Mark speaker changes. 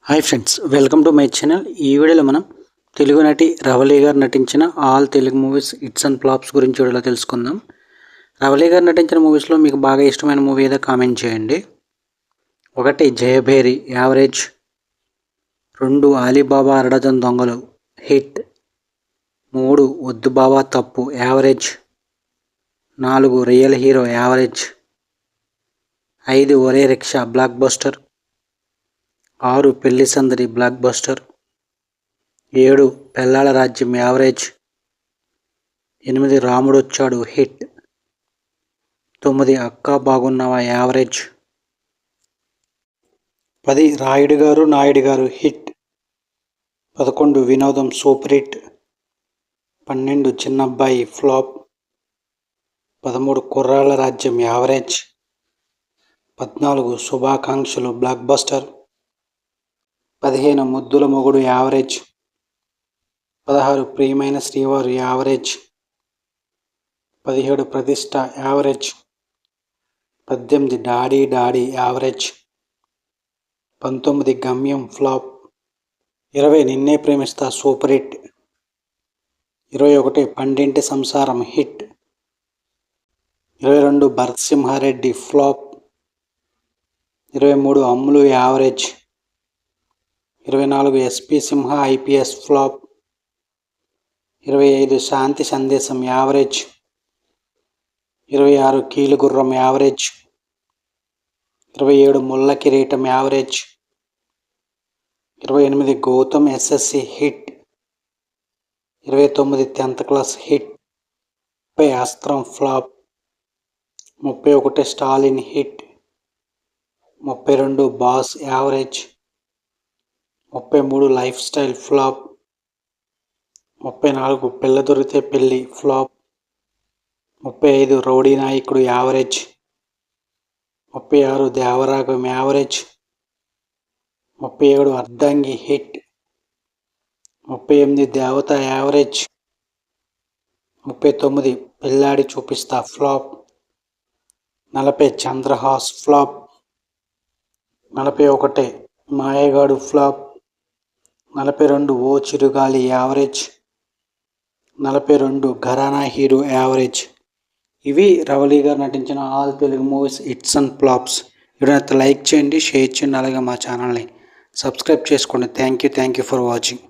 Speaker 1: Hi friends, welcome to my channel. ఈ వీడియోలో మనం తెలుగు నటి రవళి గారు నటించిన all Telugu movies hits and flops గురించి వీడియోలో తెలుసుకుందాం. రవళి గారు నటించిన మూవీస్లో మీకు బాగా ఇష్టమైన మూవీ ఏదో కామెంట్ చేయండి. 1 జయభేరి యావరేజ్, 2 అలీబాబా అరడజన్ దొంగలు హిట్, 3 వద్దు బాబా తప్పు యావరేజ్, 4 రియల్ హీరో యావరేజ్, 5 ఒరే రిక్షా బ్లాక్ బస్టర్, 6 పెళ్లి సందడి బ్లాక్ బస్టర్, 7 పెళ్ళాల రాజ్యం యావరేజ్, 8 రాముడొచ్చాడు హిట్, 9 అక్కా బాగున్నావా యావరేజ్, 10 రాయుడు గారు నాయుడు గారు హిట్, 11 వినోదం సూపర్ హిట్, 12 చిన్నబ్బాయి ఫ్లాప్, 13 కుర్రాళ్ళ రాజ్యం యావరేజ్, 14 శుభాకాంక్షలు బ్లాక్ బస్టర్, 15 ముద్దుల మొగుడు యావరేజ్, 16 ప్రియమైన శ్రీవారు యావరేజ్, 17 ప్రతిష్ట యావరేజ్, 18 డాడీ డాడీ యావరేజ్, 19 గమ్యం ఫ్లాప్, 20 నిన్నే ప్రేమిస్తా super hit, 21 Pandanti Samsaram hit, 22 Bharatasimha Reddy flop, 23 Ammulu average, 24 SP Simha IPS flop, 25 Shanti Sandesam average, 26 Keelugurram average, 27 Mulla Kireetam average, 28 Gautam SSC hit, 29 10th class hit, 30 Astram flop, 31 Stalin hit, 32 Boss average, 33 Life Style flop, 34 Pilla Dorikithe Pelli flop, 35 Rowdy Nayakudu average, 36 Devaragam average, 37 Ardhangi hit, 38 Devatha average, 39 Pilladi Chupistha flop, 40 Chandrahas flop, 41 మాయగాడు flop, 42 ఓ చిరుగాలి average, 42 ఘరానా hero average. ఇవి రవళి గారు నటించిన all Telugu movies hits and flops. వీడియోని like చేయండి, share చేయండి, అలాగే మా ఛానల్ని సబ్స్క్రైబ్ చేసుకోండి. Thank you for watching.